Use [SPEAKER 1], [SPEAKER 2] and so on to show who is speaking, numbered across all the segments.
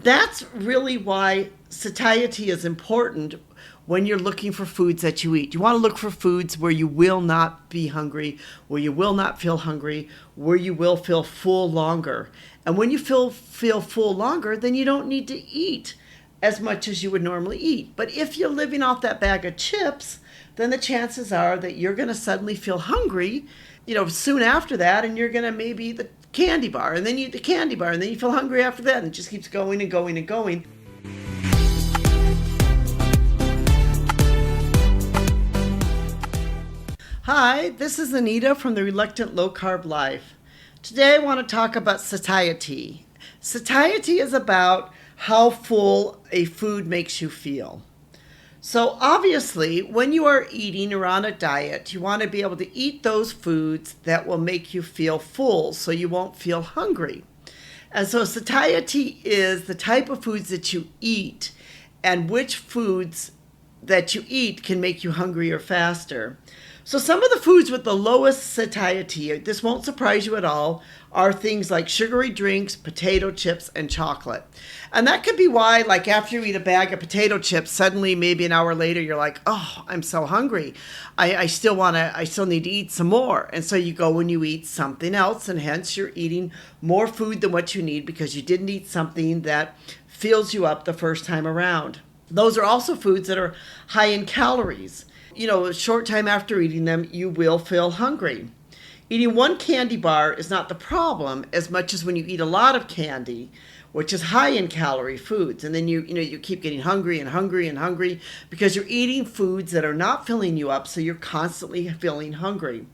[SPEAKER 1] That's really why satiety is important when you're looking for foods that you eat. You want to look for foods where you will not be hungry, where you will not feel hungry, where you will feel full longer. And when you feel full longer, then you don't need to eat as much as you would normally eat. But if you're living off that bag of chips, then the chances are that you're going to suddenly feel hungry, soon after that, and you're going to maybe eat the candy bar, and then you eat the candy bar, and then you feel hungry after that, and it just keeps going and going and going. Hi, this is Anita from the Reluctant Low Carb Life. Today I want to talk about satiety. Satiety is about how full a food makes you feel. So obviously, when you are eating or on a diet, you want to be able to eat those foods that will make you feel full so you won't feel hungry. And so satiety is the type of foods that you eat and which foods that you eat can make you hungrier faster. So some of the foods with the lowest satiety, this won't surprise you at all, are things like sugary drinks, potato chips, and chocolate. And that could be why, like after you eat a bag of potato chips, suddenly maybe an hour later, you're like, oh, I'm so hungry. I still need to eat some more. And so you go and you eat something else, and hence you're eating more food than what you need because you didn't eat something that fills you up the first time around. Those are also foods that are high in calories. A short time after eating them, you will feel hungry. Eating one candy bar is not the problem as much as when you eat a lot of candy, which is high in calorie foods. And then you keep getting hungry and hungry and hungry because you're eating foods that are not filling you up, so you're constantly feeling hungry.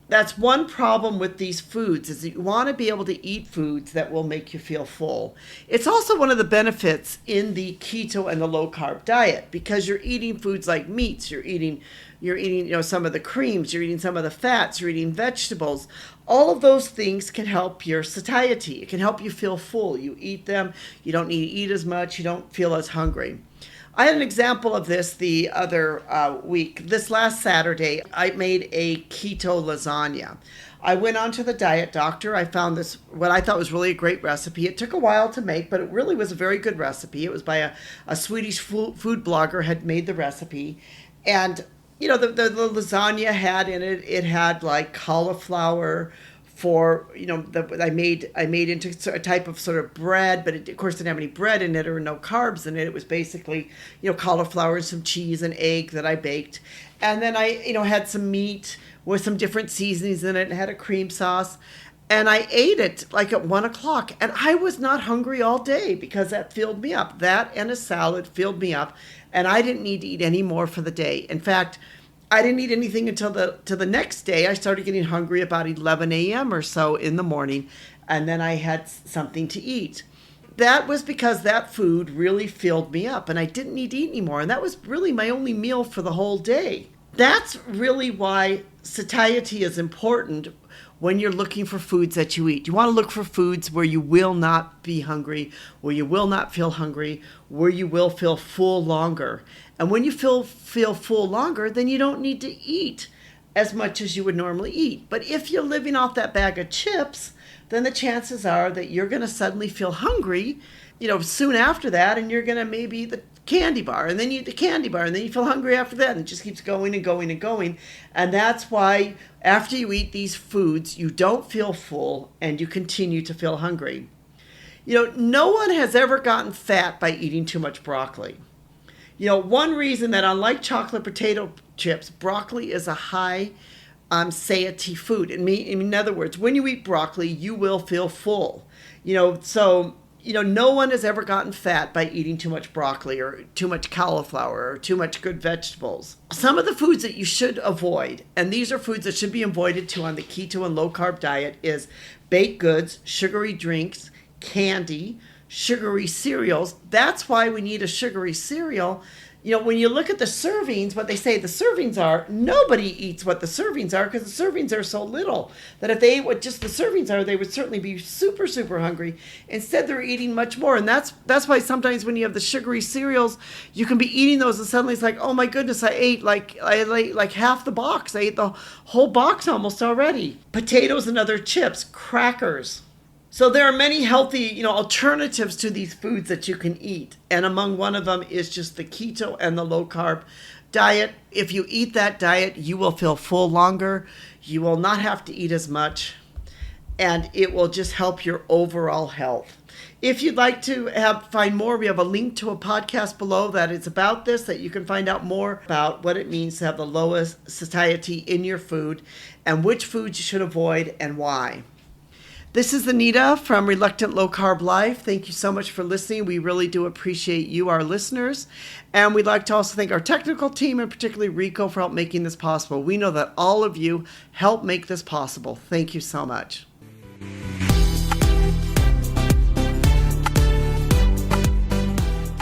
[SPEAKER 1] That's one problem with these foods, is that you want to be able to eat foods that will make you feel full. It's also one of the benefits in the keto and the low carb diet, because you're eating foods like meats, you're eating some of the creams, you're eating some of the fats, you're eating vegetables. All of those things can help your satiety. It can help you feel full. You eat them, you don't need to eat as much, you don't feel as hungry. I had an example of this the other week. This last Saturday, I made a keto lasagna. I went on to the diet doctor. I found this, what I thought was really a great recipe. It took a while to make, but it really was a very good recipe. It was by a Swedish food blogger had made the recipe. And, the lasagna had in it, it had like cauliflower, I made into a type of sort of bread, but it, of course, didn't have any bread in it or no carbs in it. It was basically, cauliflower and some cheese and egg that I baked. And then I, had some meat with some different seasonings in it and had a cream sauce. And I ate it like at 1:00, and I was not hungry all day because that filled me up. That and a salad filled me up, and I didn't need to eat any more for the day. In fact, I didn't eat anything until the next day. I started getting hungry about 11 a.m. or so in the morning, and then I had something to eat. That was because that food really filled me up, and I didn't need to eat anymore, and that was really my only meal for the whole day. That's really why satiety is important when you're looking for foods that you eat. You want to look for foods where you will not be hungry, where you will not feel hungry, where you will feel full longer. And when you feel full longer, then you don't need to eat as much as you would normally eat. But if you're living off that bag of chips, then the chances are that you're going to suddenly feel hungry, soon after that, and you're going to maybe eat the candy bar, and then you eat the candy bar, and then you feel hungry after that, and it just keeps going and going and going. And that's why after you eat these foods, you don't feel full and you continue to feel hungry. No one has ever gotten fat by eating too much broccoli. One reason that, unlike chocolate potato chips, broccoli is a high satiety food. In other words, when you eat broccoli, you will feel full. No one has ever gotten fat by eating too much broccoli or too much cauliflower or too much good vegetables. Some of the foods that you should avoid, and these are foods that should be avoided too on the keto and low carb diet, is baked goods, sugary drinks, candy, sugary cereals. That's why we need a sugary cereal. When you look at the servings, what they say the servings are, nobody eats what the servings are because the servings are so little that if they ate what just the servings are, they would certainly be super, super hungry. Instead, they're eating much more. And that's why sometimes when you have the sugary cereals, you can be eating those and suddenly it's like, oh my goodness, I ate like half the box. I ate the whole box almost already. Potatoes and other chips, crackers, So there are many healthy, alternatives to these foods that you can eat. And among one of them is just the keto and the low carb diet. If you eat that diet, you will feel full longer. You will not have to eat as much, and it will just help your overall health. If you'd like to find more, we have a link to a podcast below that is about this, that you can find out more about what it means to have the lowest satiety in your food and which foods you should avoid and why. This is Anita from Reluctant Low Carb Life. Thank you so much for listening. We really do appreciate you, our listeners. And we'd like to also thank our technical team, and particularly Rico, for help making this possible. We know that all of you help make this possible. Thank you so much.